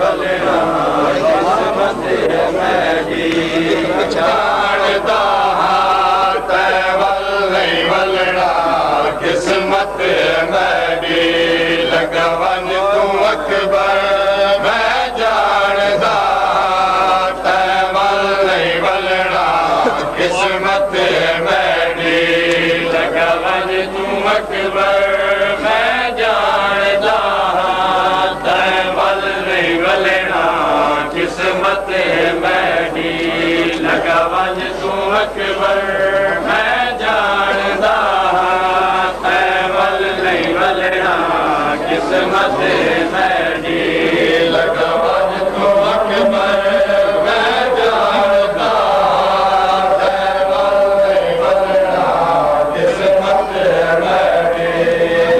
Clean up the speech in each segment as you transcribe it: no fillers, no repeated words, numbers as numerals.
वलना किस्मत मैडी जानदा तैवल नहीं वलना किस्मत मैडी लगवन तू अकबर मैं जानदा तैवल नहीं वलना किस्मत मैडी लगवन तू अकबर मैं जानदा तैवल नहीं वलना किस्मत मैडी लगवन तू अकबर मैं जानदा तैवल नहीं वलना किस्मत मैडी लगवन तू अकबर मैं जानदा तैवल नहीं वलना किस्मत मैडी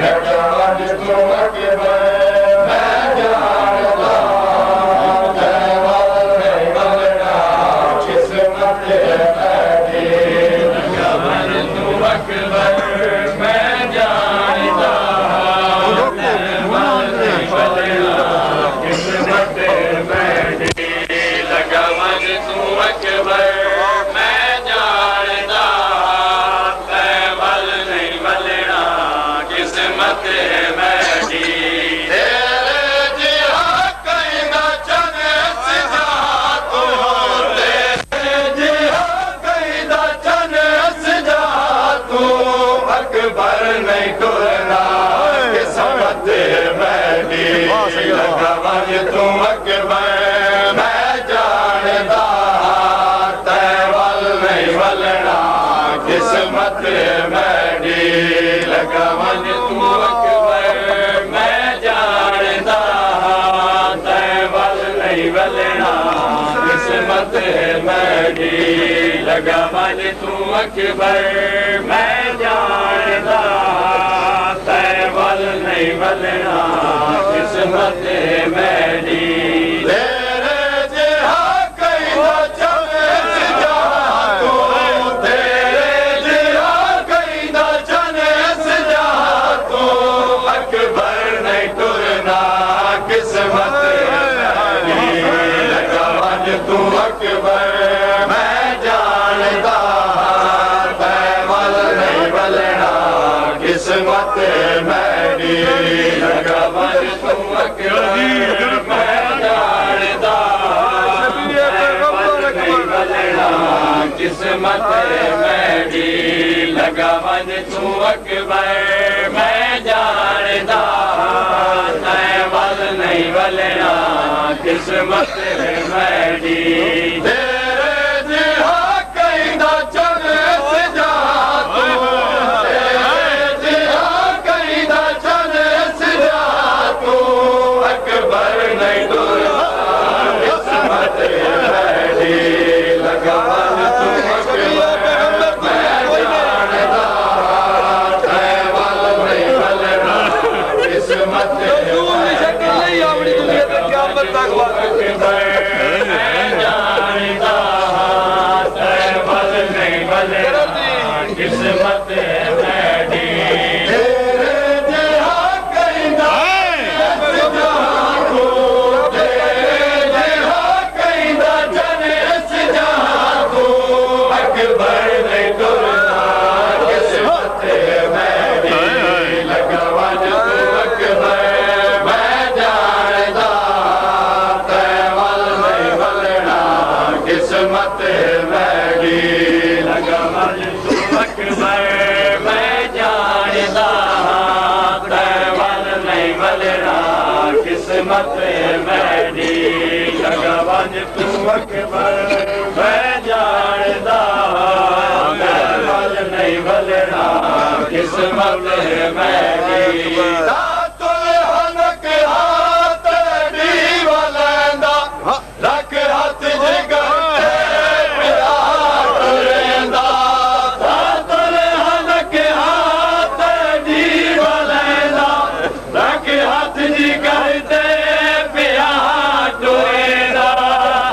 लगवन तू अकबर मैं जानदा तैवल नहीं वलना किस्मत मैडी लगवन तू अकबर मैं जानदा तैवल नहीं वलना किस्मत मैडी लगवन तू अकबर मैं जानदा तैवल नहीं वलना किस्मत मैडी तेरे जिहा कहीं ना चने सजा तू तेरे जिहा कहीं ना चने सजा तू अकबर नहीं टुरना किस्मत मैडी लगवन तू अकबर मैं जानदा तैवल नहीं वलना किस्मत मैडी लगवन तू अकबर मैं जानदा तैवल नहीं वलना किस्मत मैडी लगवन तू अकबर मैं जानदा तैवल नहीं वलना किस्मत मैडी तेरे जिहा कहीं ना चले सजा तू तेरे जिहा कहीं ना चले सजा तू अकबर नहीं टुरना किस्मत मैडी लगवन तू अकबर मैं जानदा तैवल नहीं वलना किस्मत मैडी लगवन तू अकबर मैं जानदा तैवल नहीं वलना किस्मत मैडी लगवन तू अकबर मैं जानदा तैवल नहीं वलना किस्मत मैडी तेरे जिहा कहीं ना चले सजा तू तेरे जिहा कहीं ना चले सजा तू अकबर नहीं टुरना किस्मत मैडी लगवन तू अकबर मैं जानदा तैवल नहीं वलना किस्मत किस्मत मैडी तेरे जिहा कहीं ना सजा तू तेरे जिहा कहीं ना चले सजा तू अकबर नहीं टुरना किस्मत मैडी लगवन तू अकबर मैं जानदा तैवल नहीं वलना किस्मत मैडी लगवन तू अकबर मैं जानदा तैवल नहीं वलना किस्मत मैडी लगवन तू अकबर मैं जानदा तैवल नहीं वलना किस्मत मैडी तातुल हनक हाथ दी वलंदा रख हाथ जिगर तातुल हनक हाथ दी वलंदा रख हाथ जिगर पिया टुरेंदा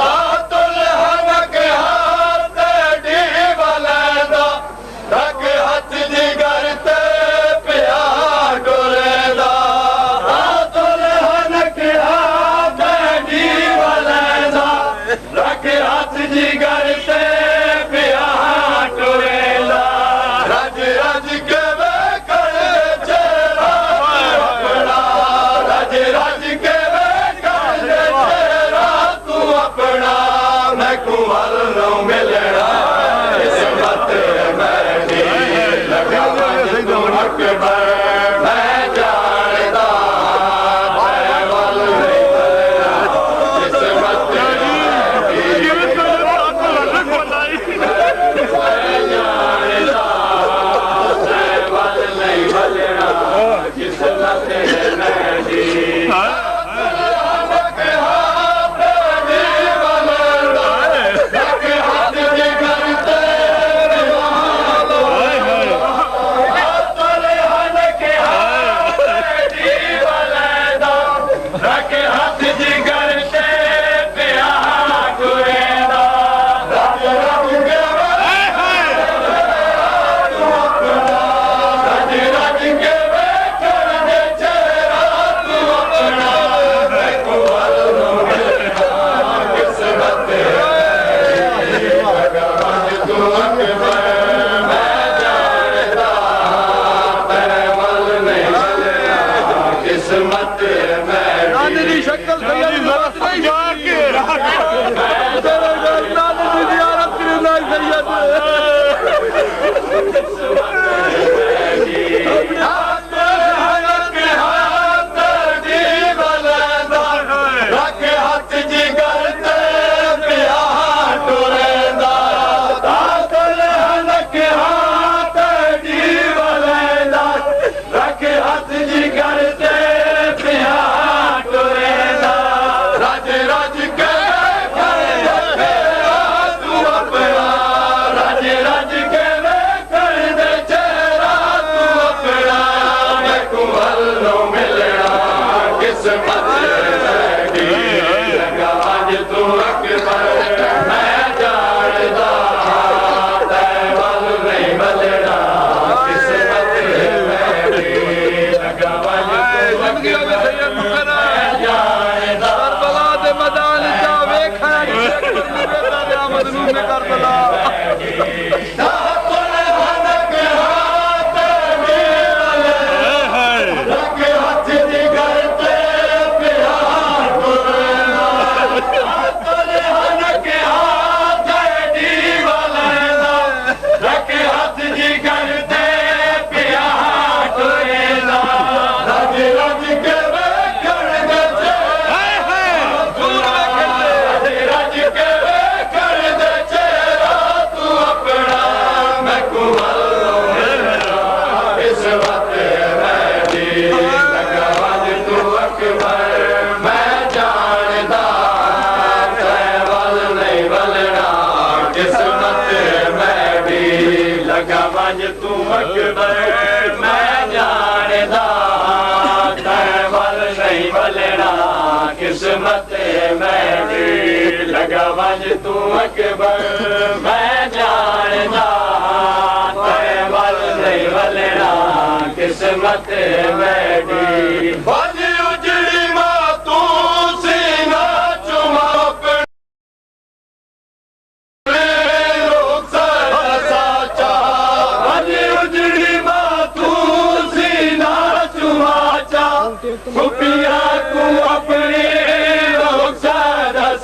तातुल हनक हाथ दी वलंदा रख हाथ जिगर पिया टुरेंदा रख हाथ जिगर से पिया टुरेला रज रज के वे कर दे चेहरा अपना रज रज के वे कर दे चेहरा तू अपना मैं कुंवर नो मिलना किस्मत मेरी लगा तू अकबर मैं जानदा मैं वल नहीं मिलना किस्मत किस्मत मेरी लगा वंज तू अकबर मैं जानदा तेरे वल नहीं वलना किस्मत मेरी वंज उजड़ी मां तू सीना चुमा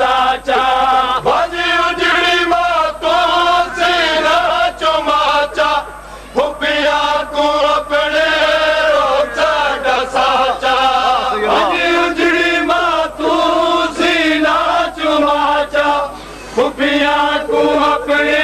साचा वंज उजड़ी मां तू सीना चुमा चा खुफिया तू अपने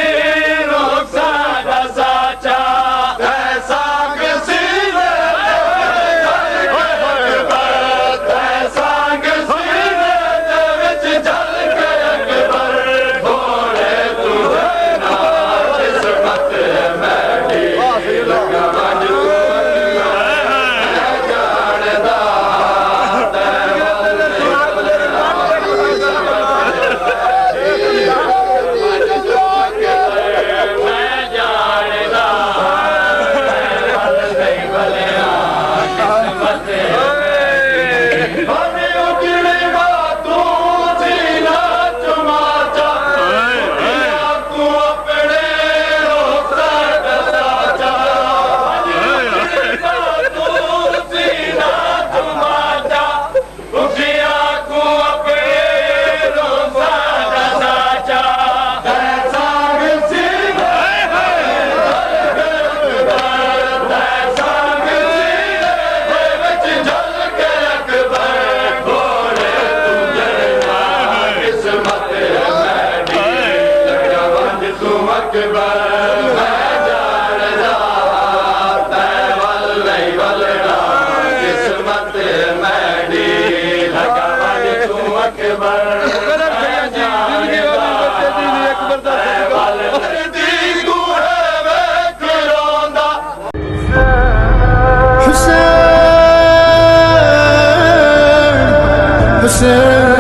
Hussein